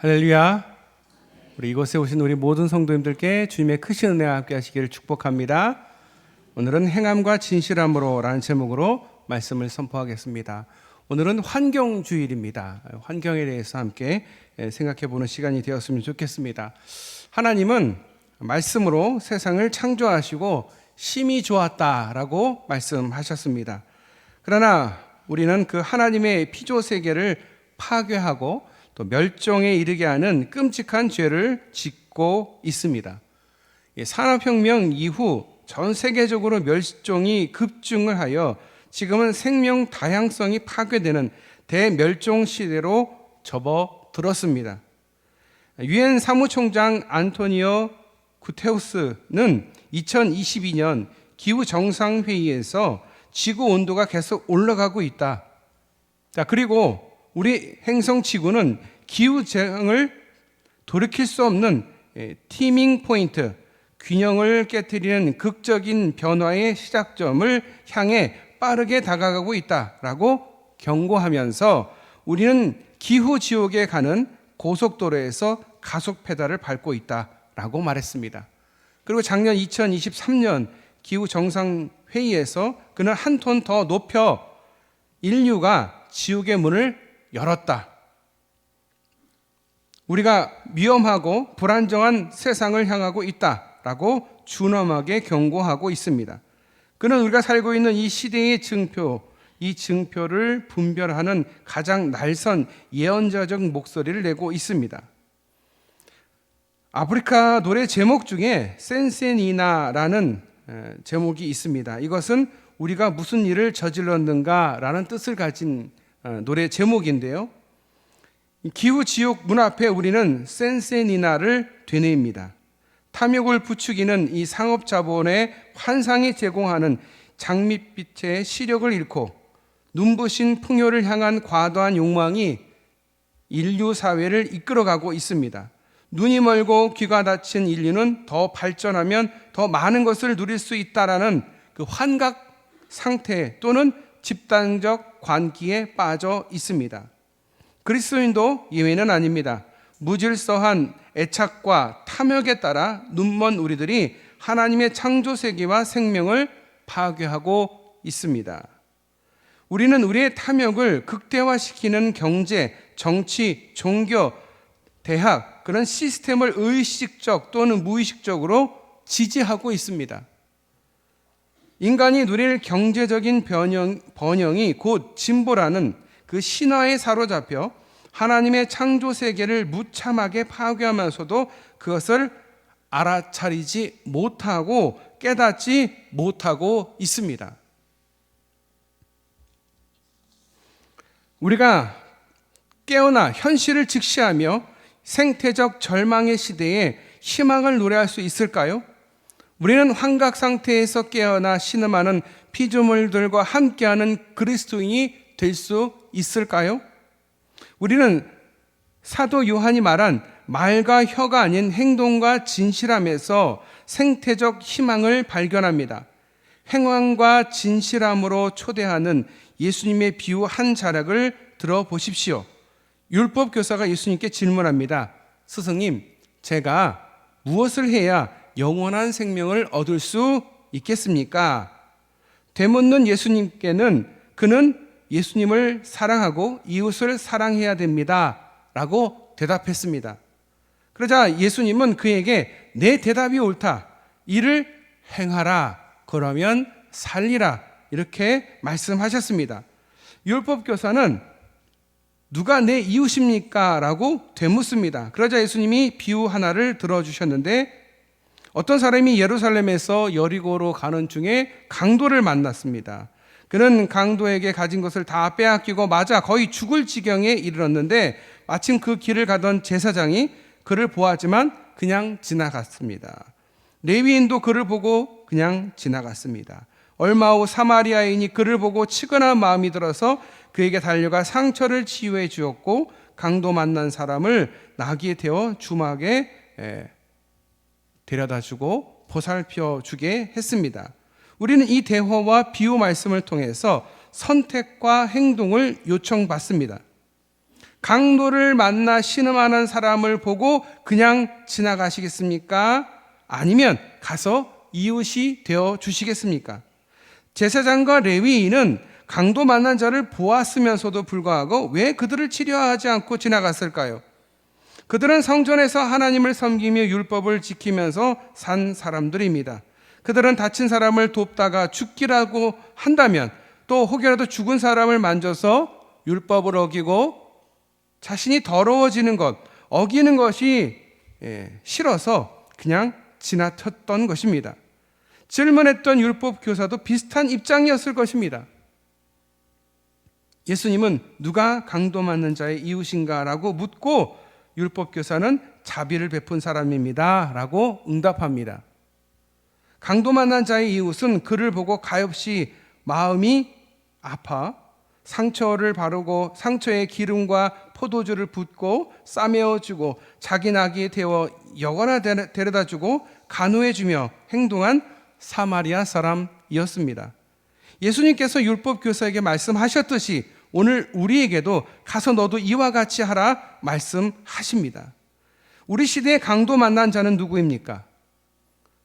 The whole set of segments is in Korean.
할렐루야. 우리 이곳에 오신 우리 모든 성도님들께 주님의 크신 은혜와 함께 하시기를 축복합니다. 오늘은 행함과 진실함으로 라는 제목으로 말씀을 선포하겠습니다. 오늘은 환경주일입니다. 환경에 대해서 함께 생각해 보는 시간이 되었으면 좋겠습니다. 하나님은 말씀으로 세상을 창조하시고 심히 좋았다라고 말씀하셨습니다. 그러나 우리는 그 하나님의 피조 세계를 파괴하고 또 멸종에 이르게 하는 끔찍한 죄를 짓고 있습니다. 산업혁명 이후 전 세계적으로 멸종이 급증을 하여 지금은 생명 다양성이 파괴되는 대멸종 시대로 접어들었습니다. 유엔 사무총장 안토니오 구테우스는 2022년 기후정상회의에서 지구 온도가 계속 올라가고 있다. 그리고 우리 행성 지구는 기후재앙을 돌이킬 수 없는 티밍 포인트, 균형을 깨트리는 극적인 변화의 시작점을 향해 빠르게 다가가고 있다라고 경고하면서 우리는 기후지옥에 가는 고속도로에서 가속 페달을 밟고 있다라고 말했습니다. 그리고 작년 2023년 기후정상회의에서 그는 한 톤 더 높여 인류가 지옥의 문을 열었다. 우리가 위험하고 불안정한 세상을 향하고 있다라고 준엄하게 경고하고 있습니다. 그는 우리가 살고 있는 이 시대의 증표, 이 증표를 분별하는 가장 날선 예언자적 목소리를 내고 있습니다. 아프리카 노래 제목 중에 센세니나라는 제목이 있습니다. 이것은 우리가 무슨 일을 저질렀는가라는 뜻을 가진 노래 제목인데요. 기후지옥 문 앞에 우리는 센세니나를 되뇌입니다. 탐욕을 부추기는 이 상업자본의 환상이 제공하는 장밋빛의 시력을 잃고 눈부신 풍요를 향한 과도한 욕망이 인류 사회를 이끌어가고 있습니다. 눈이 멀고 귀가 닫힌 인류는 더 발전하면 더 많은 것을 누릴 수 있다라는 그 환각 상태 또는 집단적 관기에 빠져 있습니다. 그리스도인도 예외는 아닙니다. 무질서한 애착과 탐욕에 따라 눈먼 우리들이 하나님의 창조 세계와 생명을 파괴하고 있습니다. 우리는 우리의 탐욕을 극대화시키는 경제, 정치, 종교, 대학 그런 시스템을 의식적 또는 무의식적으로 지지하고 있습니다. 인간이 누릴 경제적인 번영이 곧 진보라는 그 신화에 사로잡혀 하나님의 창조 세계를 무참하게 파괴하면서도 그것을 알아차리지 못하고 깨닫지 못하고 있습니다. 우리가 깨어나 현실을 직시하며 생태적 절망의 시대에 희망을 노래할 수 있을까요? 우리는 환각 상태에서 깨어나 신음하는 피조물들과 함께하는 그리스도인이 될 수 있을까요? 우리는 사도 요한이 말한 말과 혀가 아닌 행동과 진실함에서 생태적 희망을 발견합니다. 행함과 진실함으로 초대하는 예수님의 비유 한 자락을 들어보십시오. 율법 교사가 예수님께 질문합니다. 스승님, 제가 무엇을 해야 영원한 생명을 얻을 수 있겠습니까? 되묻는 예수님께는 그는 예수님을 사랑하고 이웃을 사랑해야 됩니다 라고 대답했습니다. 그러자 예수님은 그에게 내 대답이 옳다. 이를 행하라. 그러면 살리라. 이렇게 말씀하셨습니다. 율법교사는 누가 내 이웃입니까? 라고 되묻습니다. 그러자 예수님이 비유 하나를 들어주셨는데 어떤 사람이 예루살렘에서 여리고로 가는 중에 강도를 만났습니다. 그는 강도에게 가진 것을 다 빼앗기고 맞아 거의 죽을 지경에 이르렀는데 마침 그 길을 가던 제사장이 그를 보았지만 그냥 지나갔습니다. 레위인도 그를 보고 그냥 지나갔습니다. 얼마 후 사마리아인이 그를 보고 치근한 마음이 들어서 그에게 달려가 상처를 치유해 주었고 강도 만난 사람을 나귀에 태워 주막에 데려다 주고 보살펴 주게 했습니다. 우리는 이 대화와 비유 말씀을 통해서 선택과 행동을 요청받습니다. 강도를 만나 신음하는 사람을 보고 그냥 지나가시겠습니까? 아니면 가서 이웃이 되어 주시겠습니까? 제사장과 레위인은 강도 만난 자를 보았으면서도 불구하고 왜 그들을 치료하지 않고 지나갔을까요? 그들은 성전에서 하나님을 섬기며 율법을 지키면서 산 사람들입니다. 그들은 다친 사람을 돕다가 죽기라고 한다면, 또 혹여라도 죽은 사람을 만져서 율법을 어기고 자신이 더러워지는 것, 어기는 것이 싫어서 그냥 지나쳤던 것입니다. 질문했던 율법 교사도 비슷한 입장이었을 것입니다. 예수님은 누가 강도 맞는 자의 이웃인가? 라고 묻고 율법 교사는 자비를 베푼 사람입니다 라고 응답합니다. 강도 만난 자의 이웃은 그를 보고 가엾이 마음이 아파 상처를 바르고 상처에 기름과 포도주를 붓고 싸매어주고 자기 나귀에 태워 여관에 데려다주고 간호해주며 행동한 사마리아 사람이었습니다. 예수님께서 율법 교사에게 말씀하셨듯이 오늘 우리에게도 가서 너도 이와 같이 하라 말씀하십니다. 우리 시대의 강도 만난 자는 누구입니까?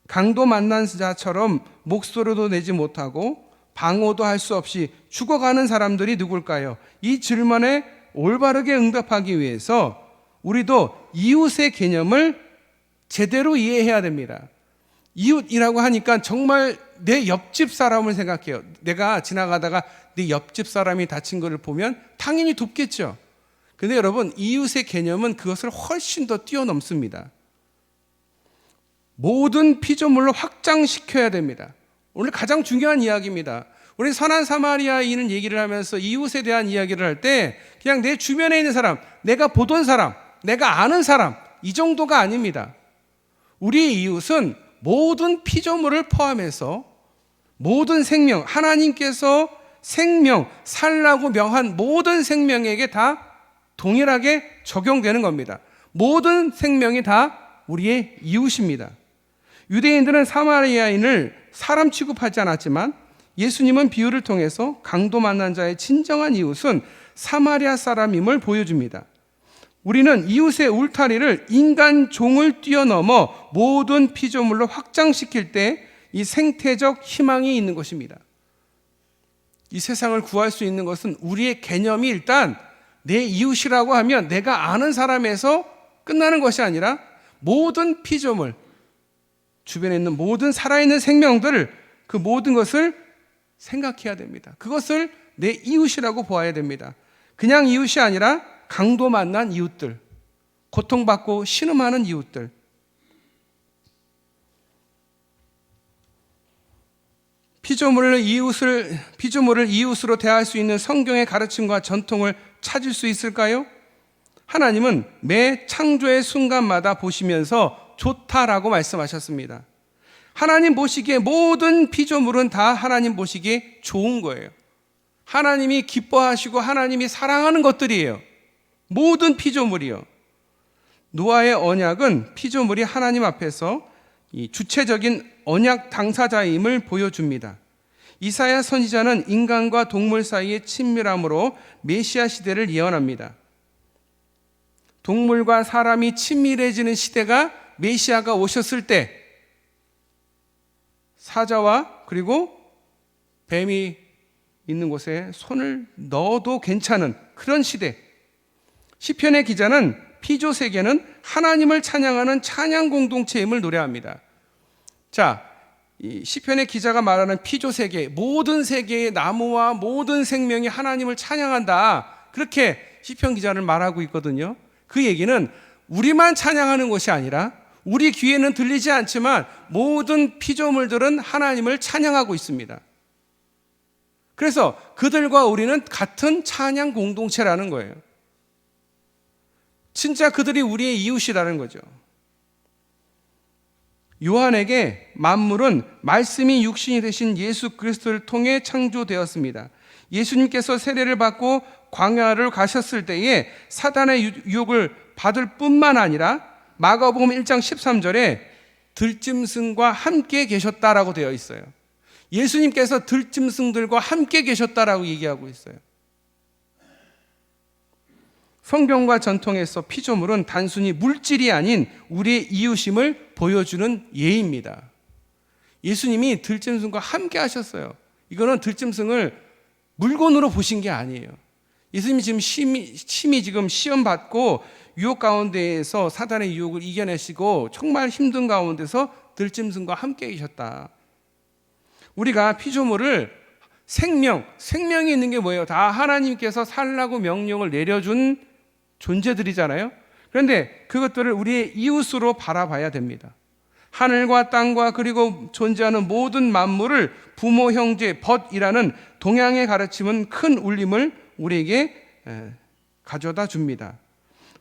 강도 만난 자처럼 목소리도 내지 못하고 방어도 할 수 없이 죽어가는 사람들이 누굴까요? 이 질문에 올바르게 응답하기 위해서 우리도 이웃의 개념을 제대로 이해해야 됩니다. 이웃이라고 하니까 정말 내 옆집 사람을 생각해요. 내가 지나가다가 내 옆집 사람이 다친 것을 보면 당연히 돕겠죠. 근데 여러분, 이웃의 개념은 그것을 훨씬 더 뛰어넘습니다. 모든 피조물로 확장시켜야 됩니다. 오늘 가장 중요한 이야기입니다. 우리 선한 사마리아인은 얘기를 하면서 이웃에 대한 이야기를 할 때 그냥 내 주변에 있는 사람, 내가 보던 사람, 내가 아는 사람, 이 정도가 아닙니다. 우리의 이웃은 모든 피조물을 포함해서 모든 생명, 하나님께서 생명, 살라고 명한 모든 생명에게 다 동일하게 적용되는 겁니다. 모든 생명이 다 우리의 이웃입니다. 유대인들은 사마리아인을 사람 취급하지 않았지만 예수님은 비유를 통해서 강도 만난 자의 진정한 이웃은 사마리아 사람임을 보여줍니다. 우리는 이웃의 울타리를 인간 종을 뛰어넘어 모든 피조물로 확장시킬 때 이 생태적 희망이 있는 것입니다. 이 세상을 구할 수 있는 것은 우리의 개념이 일단 내 이웃이라고 하면 내가 아는 사람에서 끝나는 것이 아니라 모든 피조물, 주변에 있는 모든 살아있는 생명들을, 그 모든 것을 생각해야 됩니다. 그것을 내 이웃이라고 보아야 됩니다. 그냥 이웃이 아니라 강도 만난 이웃들, 고통받고 신음하는 이웃들. 피조물을 이웃으로 대할 수 있는 성경의 가르침과 전통을 찾을 수 있을까요? 하나님은 매 창조의 순간마다 보시면서 좋다라고 말씀하셨습니다. 하나님 보시기에 모든 피조물은 다 하나님 보시기에 좋은 거예요. 하나님이 기뻐하시고 하나님이 사랑하는 것들이에요. 모든 피조물이요. 노아의 언약은 피조물이 하나님 앞에서 이 주체적인 언약 당사자임을 보여줍니다. 이사야 선지자는 인간과 동물 사이의 친밀함으로 메시아 시대를 예언합니다. 동물과 사람이 친밀해지는 시대가 메시아가 오셨을 때 사자와 그리고 뱀이 있는 곳에 손을 넣어도 괜찮은 그런 시대. 시편의 기자는 피조 세계는 하나님을 찬양하는 찬양 공동체임을 노래합니다. 자, 이 시편의 기자가 말하는 피조 세계, 모든 세계의 나무와 모든 생명이 하나님을 찬양한다. 그렇게 시편 기자는 말하고 있거든요. 그 얘기는 우리만 찬양하는 것이 아니라 우리 귀에는 들리지 않지만 모든 피조물들은 하나님을 찬양하고 있습니다. 그래서 그들과 우리는 같은 찬양 공동체라는 거예요. 진짜 그들이 우리의 이웃이라는 거죠. 요한에게 만물은 말씀이 육신이 되신 예수 그리스도를 통해 창조되었습니다. 예수님께서 세례를 받고 광야를 가셨을 때에 사단의 유혹을 받을 뿐만 아니라 마가복음 1장 13절에 들짐승과 함께 계셨다라고 되어 있어요. 예수님께서 들짐승들과 함께 계셨다라고 얘기하고 있어요. 성경과 전통에서 피조물은 단순히 물질이 아닌 우리의 이웃임을 보여주는 예입니다. 예수님이 들짐승과 함께 하셨어요. 이거는 들짐승을 물건으로 보신 게 아니에요. 예수님이 지금 심히 지금 시험 받고 유혹 가운데에서 사단의 유혹을 이겨내시고 정말 힘든 가운데서 들짐승과 함께 계셨다. 우리가 피조물을 생명이 있는 게 뭐예요? 다 하나님께서 살라고 명령을 내려준 존재들이잖아요. 그런데 그것들을 우리의 이웃으로 바라봐야 됩니다. 하늘과 땅과 그리고 존재하는 모든 만물을 부모, 형제, 벗이라는 동양의 가르침은 큰 울림을 우리에게 가져다 줍니다.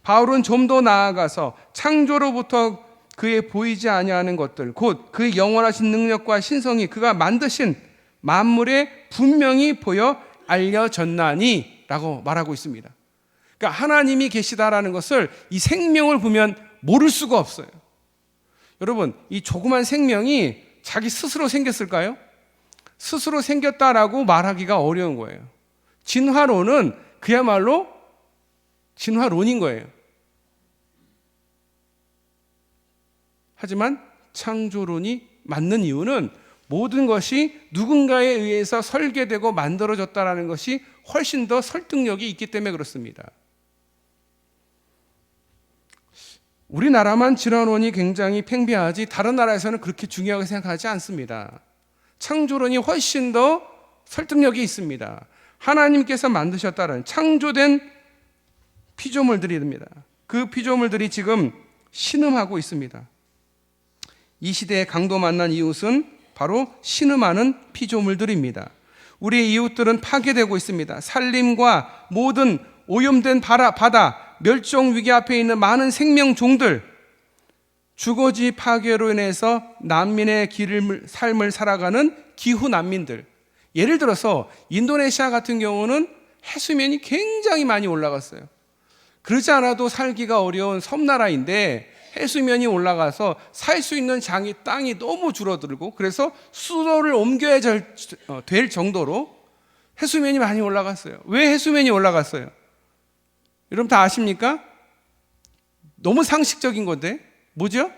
바울은 좀 더 나아가서 창조로부터 그의 보이지 아니하는 것들, 곧 그의 영원하신 능력과 신성이 그가 만드신 만물에 분명히 보여 알려졌나니 라고 말하고 있습니다. 그러니까 하나님이 계시다라는 것을 이 생명을 보면 모를 수가 없어요. 여러분, 이 조그만 생명이 자기 스스로 생겼을까요? 스스로 생겼다라고 말하기가 어려운 거예요. 진화론은 그야말로 진화론인 거예요. 하지만 창조론이 맞는 이유는 모든 것이 누군가에 의해서 설계되고 만들어졌다는 것이 훨씬 더 설득력이 있기 때문에 그렇습니다. 우리나라만 진화론이 굉장히 팽배하지 다른 나라에서는 그렇게 중요하게 생각하지 않습니다. 창조론이 훨씬 더 설득력이 있습니다. 하나님께서 만드셨다는 창조된 피조물들입니다. 그 피조물들이 지금 신음하고 있습니다. 이 시대에 강도 만난 이웃은 바로 신음하는 피조물들입니다. 우리의 이웃들은 파괴되고 있습니다. 산림과 모든 오염된 바다, 멸종 위기 앞에 있는 많은 생명종들, 주거지 파괴로 인해서 난민의 삶을 살아가는 기후 난민들. 예를 들어서 인도네시아 같은 경우는 해수면이 굉장히 많이 올라갔어요. 그러지 않아도 살기가 어려운 섬나라인데 해수면이 올라가서 살 수 있는 땅이 너무 줄어들고 그래서 수도를 옮겨야 될 정도로 해수면이 많이 올라갔어요. 왜 해수면이 올라갔어요? 여러분 다 아십니까? 너무 상식적인 건데 뭐죠?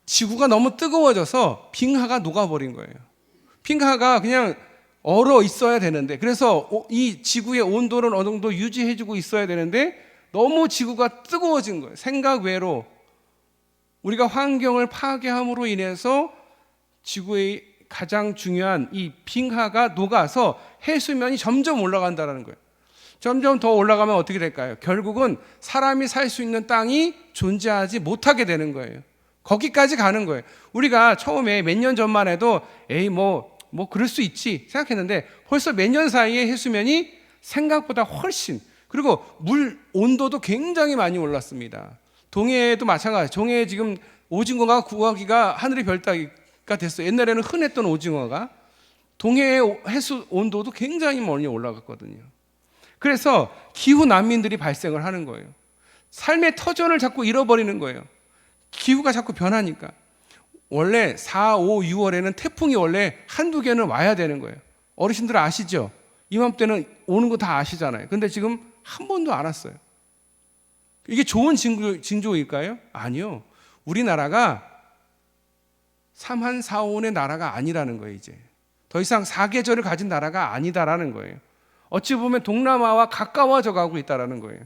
지구가 너무 뜨거워져서 빙하가 녹아버린 거예요. 빙하가 그냥 얼어 있어야 되는데, 그래서 이 지구의 온도를 어느 정도 유지해주고 있어야 되는데 너무 지구가 뜨거워진 거예요. 생각 외로 우리가 환경을 파괴함으로 인해서 지구의 가장 중요한 이 빙하가 녹아서 해수면이 점점 올라간다는 거예요. 점점 더 올라가면 어떻게 될까요? 결국은 사람이 살 수 있는 땅이 존재하지 못하게 되는 거예요. 거기까지 가는 거예요. 우리가 처음에 몇 년 전만 해도 뭐 그럴 수 있지 생각했는데 벌써 몇 년 사이에 해수면이 생각보다 훨씬, 그리고 물 온도도 굉장히 많이 올랐습니다. 동해도 마찬가지. 동해에 지금 오징어가 구하기가 하늘의 별 따기가 됐어요. 옛날에는 흔했던 오징어가 동해의 해수 온도도 굉장히 많이 올라갔거든요. 그래서 기후 난민들이 발생을 하는 거예요. 삶의 터전을 자꾸 잃어버리는 거예요. 기후가 자꾸 변하니까. 원래 4, 5, 6월에는 태풍이 원래 한두 개는 와야 되는 거예요. 어르신들 아시죠? 이맘때는 오는 거 다 아시잖아요. 근데 지금 한 번도 안 왔어요. 이게 좋은 징조일까요? 아니요. 우리나라가 3, 한 4, 5년의 나라가 아니라는 거예요. 이제 더 이상 4계절을 가진 나라가 아니다라는 거예요. 어찌 보면 동남아와 가까워져 가고 있다는 거예요.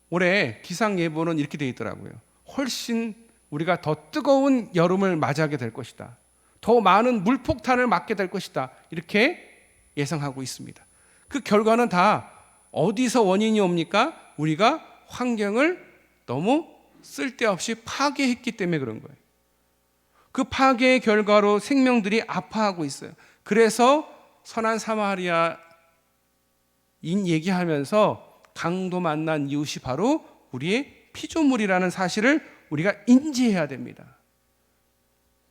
올해 기상예보는 이렇게 되어 있더라고요. 훨씬 우리가 더 뜨거운 여름을 맞이하게 될 것이다. 더 많은 물폭탄을 맞게 될 것이다. 이렇게 예상하고 있습니다. 그 결과는 다 어디서 원인이 옵니까? 우리가 환경을 너무 쓸데없이 파괴했기 때문에 그런 거예요. 그 파괴의 결과로 생명들이 아파하고 있어요. 그래서 선한 사마리아인 얘기하면서 강도 만난 이웃이 바로 우리의 피조물이라는 사실을 우리가 인지해야 됩니다.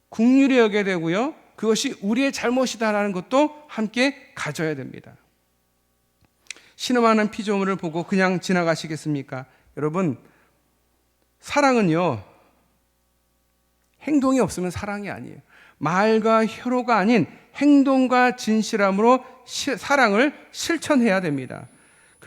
긍휼히 여겨야 되고요. 그것이 우리의 잘못이다라는 것도 함께 가져야 됩니다. 신음하는 피조물을 보고 그냥 지나가시겠습니까? 여러분, 사랑은요, 행동이 없으면 사랑이 아니에요. 말과 혀로가 아닌 행동과 진실함으로 사랑을 실천해야 됩니다.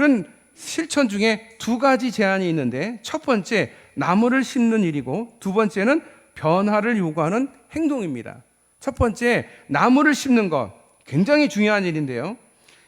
그런 실천 중에 두 가지 제안이 있는데, 첫 번째 나무를 심는 일이고 두 번째는 변화를 요구하는 행동입니다. 첫 번째 나무를 심는 것, 굉장히 중요한 일인데요.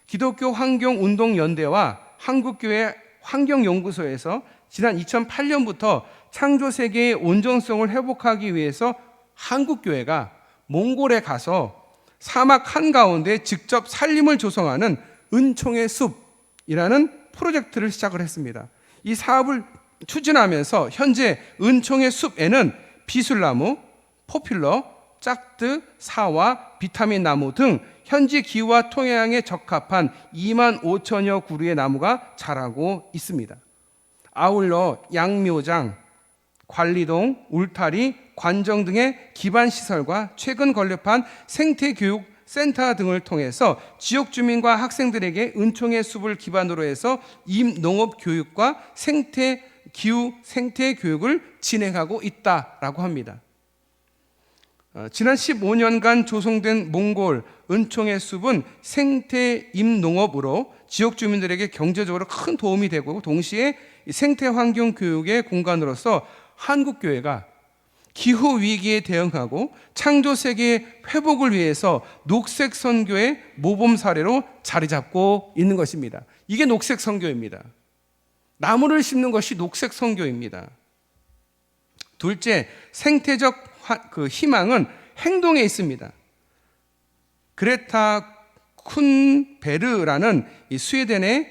기독교 환경운동연대와 한국교회 환경연구소에서 지난 2008년부터 창조세계의 온전성을 회복하기 위해서 한국교회가 몽골에 가서 사막 한가운데 직접 산림을 조성하는 은총의 숲이라는 프로젝트를 시작을 했습니다. 이 사업을 추진하면서 현재 은총의 숲에는 비술나무, 포퓰러, 짝드, 사와, 비타민 나무 등 현지 기후와 토양에 적합한 2만 5천여 그루의 나무가 자라고 있습니다. 아울러 양묘장, 관리동, 울타리, 관정 등의 기반 시설과 최근 건립한 생태교육 센터 등을 통해서 지역 주민과 학생들에게 은총의 숲을 기반으로 해서 임농업 교육과 기후 생태 교육을 진행하고 있다라고 합니다. 지난 15년간 조성된 몽골 은총의 숲은 생태 임농업으로 지역 주민들에게 경제적으로 큰 도움이 되고, 동시에 생태 환경 교육의 공간으로서 한국교회가 기후 위기에 대응하고 창조 세계의 회복을 위해서 녹색 선교의 모범 사례로 자리 잡고 있는 것입니다. 이게 녹색 선교입니다. 나무를 심는 것이 녹색 선교입니다. 둘째, 생태적 희망은 행동에 있습니다. 그레타 쿤베르라는 이 스웨덴의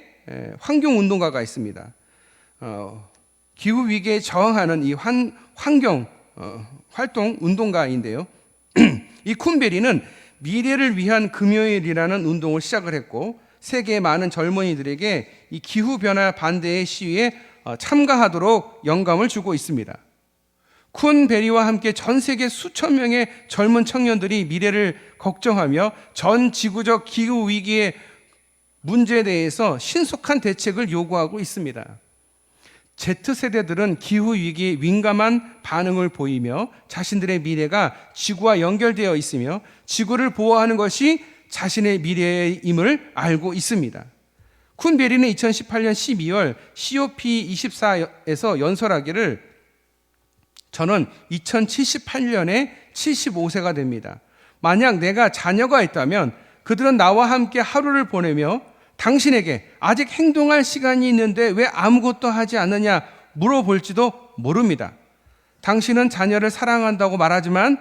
환경운동가가 있습니다. 기후 위기에 저항하는 이 환경 활동 운동가인데요. 이 쿤베리는 미래를 위한 금요일이라는 운동을 시작을 했고, 세계의 많은 젊은이들에게 이 기후 변화 반대의 시위에 참가하도록 영감을 주고 있습니다. 쿤베리와 함께 전 세계 수천 명의 젊은 청년들이 미래를 걱정하며 전 지구적 기후 위기의 문제에 대해서 신속한 대책을 요구하고 있습니다. Z세대들은 기후 위기에 민감한 반응을 보이며 자신들의 미래가 지구와 연결되어 있으며 지구를 보호하는 것이 자신의 미래임을 알고 있습니다. 쿤베리는 2018년 12월 COP24에서 연설하기를, 저는 2078년에 75세가 됩니다. 만약 내가 자녀가 있다면 그들은 나와 함께 하루를 보내며 당신에게 아직 행동할 시간이 있는데 왜 아무것도 하지 않느냐 물어볼지도 모릅니다. 당신은 자녀를 사랑한다고 말하지만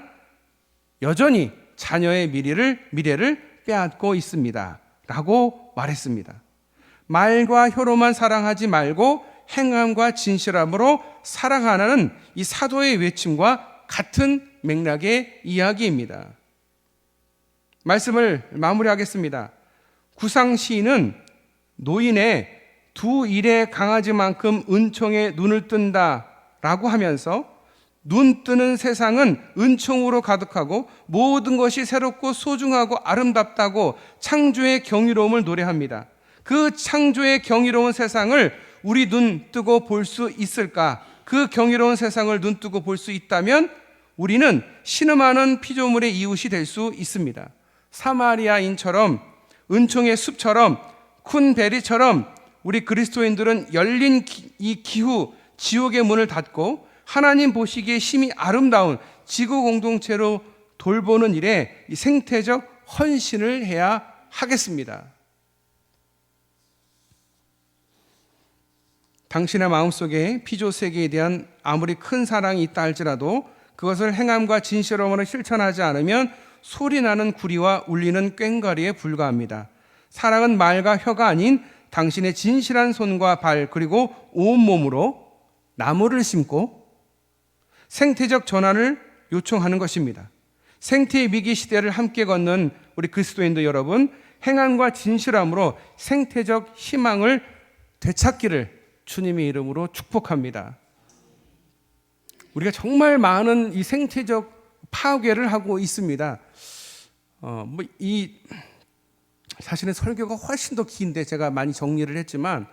여전히 자녀의 미래를 빼앗고 있습니다. 라고 말했습니다. 말과 혀로만 사랑하지 말고 행함과 진실함으로 사랑하라는 이 사도의 외침과 같은 맥락의 이야기입니다. 말씀을 마무리하겠습니다. 구상 시인은 노인의 두 일의 강아지만큼 은총에 눈을 뜬다라고 하면서 눈 뜨는 세상은 은총으로 가득하고 모든 것이 새롭고 소중하고 아름답다고 창조의 경이로움을 노래합니다. 그 창조의 경이로운 세상을 우리 눈 뜨고 볼 수 있을까? 그 경이로운 세상을 눈 뜨고 볼 수 있다면 우리는 신음하는 피조물의 이웃이 될 수 있습니다. 사마리아인처럼, 은총의 숲처럼, 쿤베리처럼 우리 그리스도인들은 열린 이 기후 지옥의 문을 닫고 하나님 보시기에 심히 아름다운 지구 공동체로 돌보는 일에 이 생태적 헌신을 해야 하겠습니다. 당신의 마음속에 피조 세계에 대한 아무리 큰 사랑이 있다 할지라도 그것을 행함과 진실함으로 실천하지 않으면 소리나는 구리와 울리는 꽹과리에 불과합니다. 사랑은 말과 혀가 아닌 당신의 진실한 손과 발 그리고 온몸으로 나무를 심고 생태적 전환을 요청하는 것입니다. 생태의 위기 시대를 함께 걷는 우리 그리스도인들 여러분, 행함과 진실함으로 생태적 희망을 되찾기를 주님의 이름으로 축복합니다. 우리가 정말 많은 이 생태적 파괴를 하고 있습니다. 사실은 설교가 훨씬 더 긴데 제가 많이 정리를 했지만,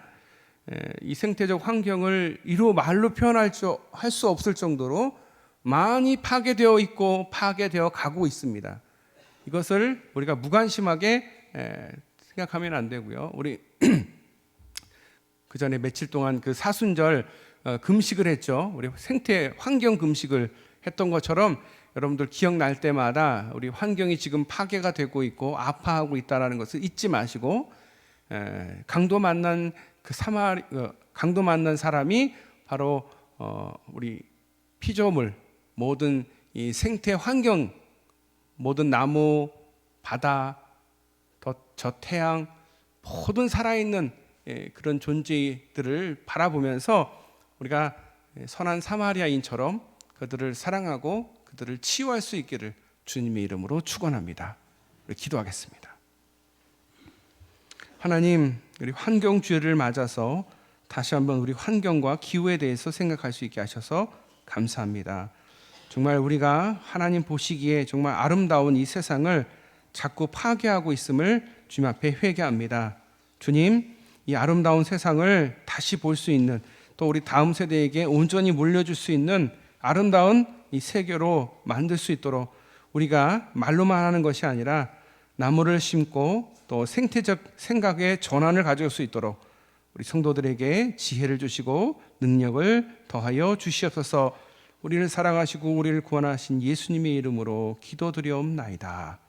이 생태적 환경을 이루 말로 표현할 수 없을 정도로 많이 파괴되어 있고 파괴되어 가고 있습니다. 이것을 우리가 무관심하게 생각하면 안 되고요. 우리 그 전에 며칠 동안 그 사순절 금식을 했죠. 우리 생태 환경 금식을 했던 것처럼 여러분들 기억날 때마다 우리 환경이 지금 파괴가 되고 있고 아파하고 있다라는 것을 잊지 마시고, 강도 만난 강도 만난 사람이 바로 우리 피조물, 모든 이 생태 환경, 모든 나무, 바다, 저 태양, 모든 살아있는 그런 존재들을 바라보면서 우리가 선한 사마리아인처럼 그들을 사랑하고 그들을 치유할 수 있기를 주님의 이름으로 축원합니다. 우리 기도하겠습니다. 하나님, 우리 환경주의를 맞아서 다시 한번 우리 환경과 기후에 대해서 생각할 수 있게 하셔서 감사합니다. 정말 우리가 하나님 보시기에 정말 아름다운 이 세상을 자꾸 파괴하고 있음을 주님 앞에 회개합니다. 주님, 이 아름다운 세상을 다시 볼 수 있는, 또 우리 다음 세대에게 온전히 물려줄 수 있는 아름다운 이 세계로 만들 수 있도록 우리가 말로만 하는 것이 아니라 나무를 심고 또 생태적 생각의 전환을 가져올 수 있도록 우리 성도들에게 지혜를 주시고 능력을 더하여 주시옵소서. 우리를 사랑하시고 우리를 구원하신 예수님의 이름으로 기도드리옵나이다.